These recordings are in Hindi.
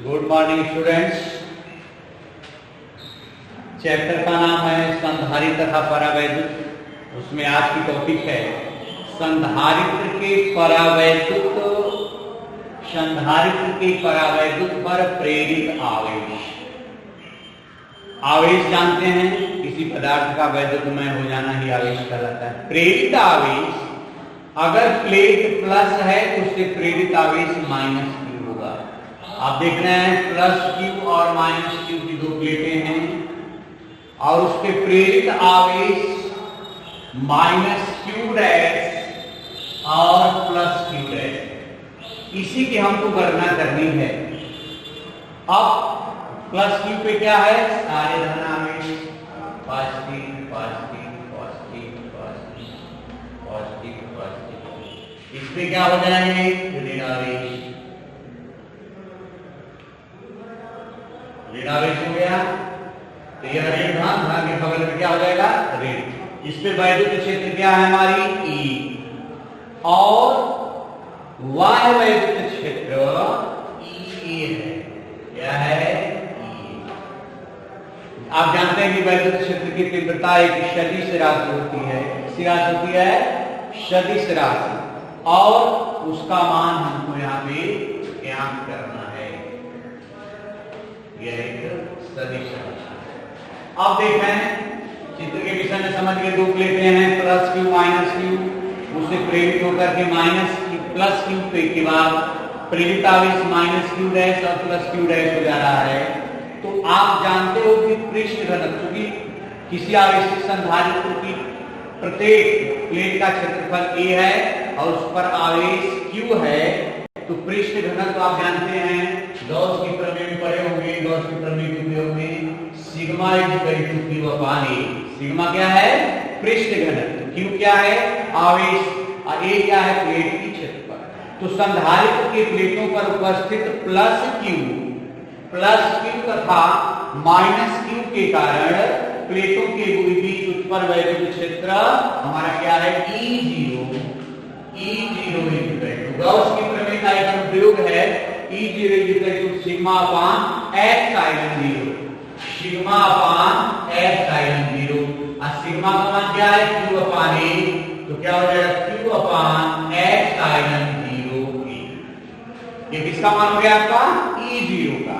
Good morning students. चैप्टर का नाम है संधारित्र तथा परावैद्युत। उसमें आज की टॉपिक है संधारित्र के परावैद्युत पर प्रेरित आवेश। आवेश जानते हैं, किसी पदार्थ का वैद्युतमय हो जाना ही आवेश कहलाता है। प्रेरित आवेश, अगर प्लेट प्लस है तो उससे प्रेरित आवेश माइनस क्यू होगा। आप देख रहे हैं प्लस क्यू और माइनस क्यू की दो प्लेटें हैं और उसके प्रेरित आवेश माइनस क्यू डैश और प्लस क्यू डैश। इसी की हमको गणना करनी है। अब प्लस क्यू पे क्या है? सारे धन आवेश, positive positive positive positive positive positive. इस पे क्या हो जाएंगे? ऋण आवेश। ऋण आवेश हो गया तो ये ऋण धन के बगल में क्या हो जाएगा? ऋण। इस पे वैद्युत क्षेत्र क्या है हमारी? ई। और वाह्य वैद्युत क्षेत्र ई है। क्या है? ई। आप जानते हैं कि वैद्युत क्षेत्र की तीव्रता एक सदिश राशि होती है। किसी राशि होती है? सदिश राशि। और उसका मान हमको यहाँ पे ज्ञात करना है। यह एक सदिश राशि। अब देखें चित्र के विषय में समझ के दो प्लेटें हैं, प्लस क्यू माइनस क्यू। उससे प्रेरित होकर के माइनस प्लस क्यू पे के बाद प्रेरित आवेश माइनस क्यू डैश और प्लस क्यू डैश हो जा रहा है। तो आप जानते हो कि पृष्ठ घनत्व की किसी आवेशित संधारित्र की प्रत्येक प्लेट का क्षेत्रफल ए है और उस पर आवेश क्यू है। तो पृष्ठ घनत्व आप जानते हैं, गॉस की प्रमेय में पढ़े होंगे, गॉस की प्रमेय के उपयोग में sigma equal to Q upon A. Sigma क्या है? पृष्ठ घनत्व। क्यू क्या है? आवेश। और ए क्या है? प्लेट की क्षेत्रफल। तो संधारित्र के प्लेटों पर उपस्थित प्लस क्यू तथा माइनस क्यू के कारण प्लेटों के बीच उत्पन्न वैद्युत क्षेत्र हमारा क्या है? E0 गॉस की प्रमेय का एक प्रयोग है। E0 equal to sigma upon epsilon 0। Sigma upon epsilon 0। और सिग्मा का मान क्या है? Q upon A। तो क्या हो जाएगा? Q upon epsilon 0 A। ये किसका मान हो गया आपका? E0 का।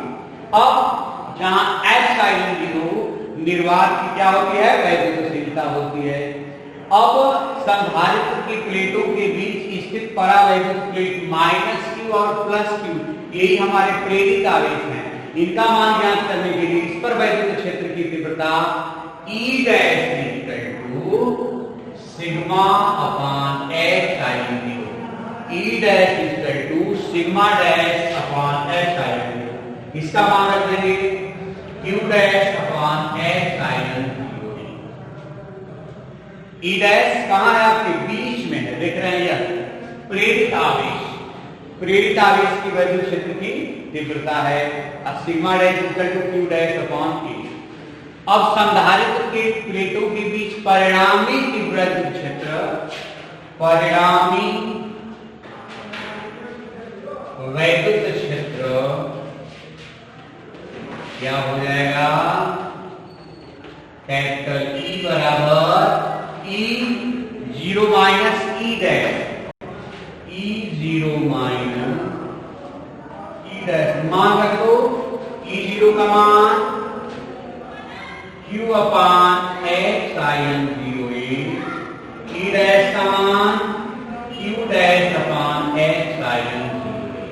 अब जहां एप्सिलॉन 0 निर्वात की क्या होती है? वैद्युतशीलता होती है। अब संधारित्र की प्लेटों के बीच स्थित परावैद्युत प्लेट माइनस क्यू और प्लस क्यू, यही हमारे प्रेरित आवेश हैं। इनका मान ज्ञात करने के लिए इस पर वैद्युत क्षेत्र की तीव्रता E dash equal to sigma upon epsilon 0। E dash equal to sigma dash upon epsilon 0। इसका मान रख देंगे Q dash upon epsilon 0। E dash कहां है? आपके बीच में है, देख रहे हैं यह प्रेरित आवेश। प्रेरित आवेश की वैद्युत क्षेत्र की तीव्रता है sigma dash equal to q dash upon A. अब संधारित्र के प्लेटों के बीच परिणामी वैद्युत क्षेत्र, परिणामी वैद्युत क्षेत्र क्या हो जाएगा? कैपिटल ई बराबर E0 minus E dash. E0 minus E dash मान रखो। E0 का मान Q upon epsilon 0A। E dash का मान Q dash upon epsilon 0A।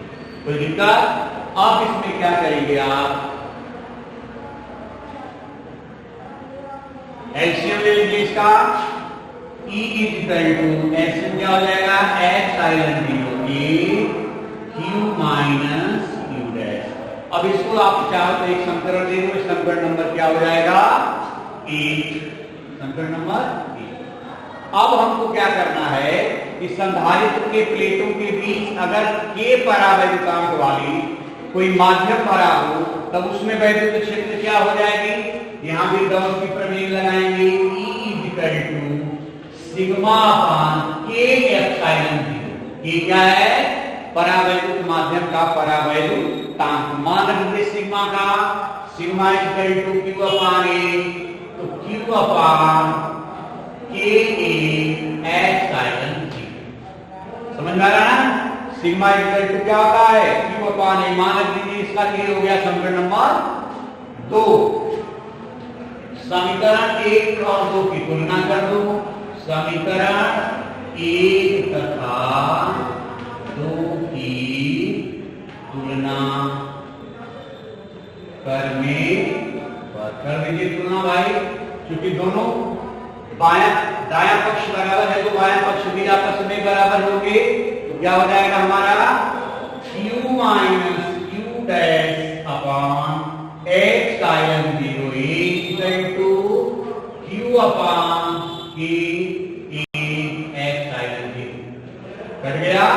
कोई दिक्कत? अब इसमें क्या करेंगे आप? एलसीएम ले लीजिए इसका। E इक्वल टू एलसीएम क्या हो जाएगा? Epsilon 0A Q minus Q dash. अब इसको आप चाहो तो एक समीकरण दे दो। समीकरण नंबर क्या हो जाएगा? 1। समीकरण नंबर 1। अब हमको क्या करना है कि संधारित्र के प्लेटों के बीच अगर K परावैद्युतांक वाली कोई माध्यम भरा हो तब उसमें वैद्युत क्षेत्र क्या हो जाएगी? यहां भी गॉस की प्रमेय लगाएंगे। E equal to sigma upon K epsilon 0। K क्या है? परावैद्युत माध्यम का परावैद्युतांक। मान रखिए सिग्मा का, sigma equal to q upon ए, तो क्यू अपान के ए एप्सिलॉन जी। समझ में आ रहा ना? सिग्मा इक्वल टू क्या होता है? Q upon A. मान लीजिए इसका ये हो गया समीकरण नंबर 2। समीकरण 1 और 2 की तुलना कर दो। समीकरण 1 तथा 2 की तुलना करने पर कर दीजिए तुलना भाई, क्योंकि दोनों बायां दायां पक्ष बराबर है तो बायां पक्ष भी आपस में बराबर होंगे। तो क्या हो जाएगा हमारा q minus q dash upon epsilon 0 equal to q upon k epsilon 0 कट गया।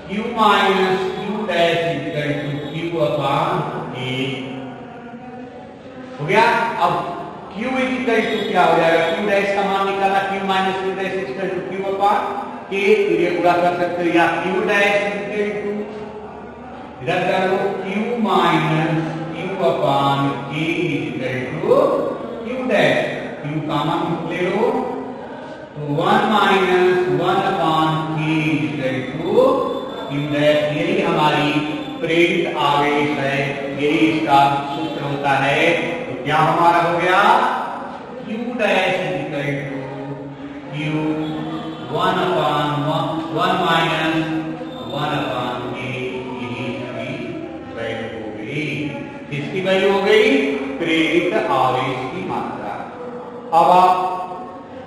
q minus q dash equal to q upon a हो गया। अब q इक्वल टू क्या हो जाएगा? q डैश का मान निकाला, q minus q dash equal to q upon k, ये गुणा कर सकते हो, या q डैश इक्वल टू इधर कर लो q minus q upon k equal to q dash. q common ले लो तो 1 minus 1 upon k equal to q dash. यही हमारी प्रेरित आवेश है, यही इसका सूत्र होता है। तो क्या हमारा हो गया q dash equal to q 1 upon 1 minus 1 upon k, यही इसकी वैल्यू हो गई। किसकी वैल्यू हो गई? प्रेरित आवेश की मात्रा। अब आप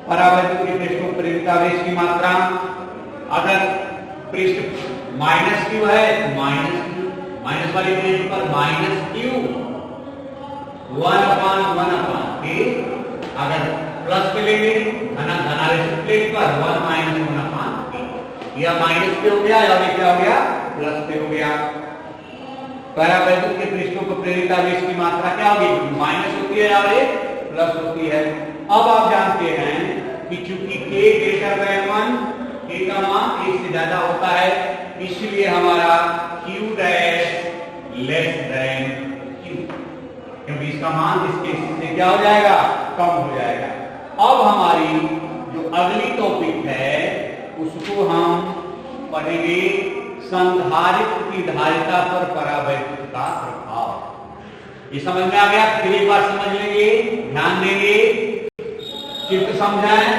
परावैद्युत के पृष्ठ में प्रेरित आवेश की मात्रा, अगर पृष्ठ माइनस क्यू है तो माइनस वाली प्लेट पर माइनस क्यू 1 अपान के, अगर प्लस पे लेंगे धनावेश प्लेट पर 1 माइनस 1 अपान के। यह माइनस पे हो गया और ये क्या हो गया? प्लस पे हो गया। परावैद्युत के पृष्ठों को प्रेरित आवेश की मात्रा क्या होगी? माइनस होती है और ये प्लस होती है। अब आप जानते हैं कि चूंकि k ग्रेटर देन 1, k का मान 1 से ज्यादा होता है, इसलिए हमारा q dash less than q, क्योंकि इसका मान इसके से क्या हो जाएगा? कम हो जाएगा। अब हमारी जो अगली टॉपिक है उसको हम पढ़ेंगे संधारित्र की धारिता पर परावैद्युत का प्रभाव। ये समझ में आ गया? फिर एक बार समझ लेंगे, ध्यान देंगे, चित्र समझाएं।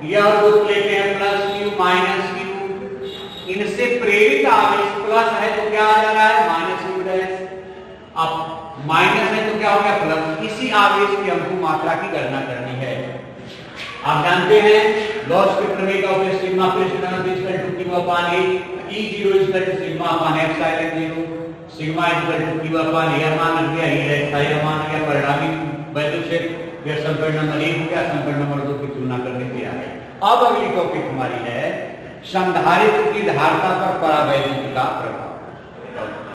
यह दो प्लेटें हैं प्लस क्यू माइनस क्यू, इनसे प्रेरित आवेश प्लस है तो क्या आ जा रहा है? Minus Q dash. अब माइनस है तो क्या हो गया? प्लस। इसी आवेश की हमको मात्रा की गणना करनी है। आप जानते हैं गॉस के प्रमेय का उपयोग सिग्मा पृष्ठ equal to q upon A, E0 equal to sigma upon epsilon 0, sigma equal to q upon A मान लग गया, ये है मान गया परिणामी वैल्यू से। यह समीकरण नंबर 1 हो गया, समीकरण नंबर 2 की तुलना करने के आ गए। अब अगली टॉपिक हमारी है संधारित्र की धारिता पर परावैद्युत का प्रभाव।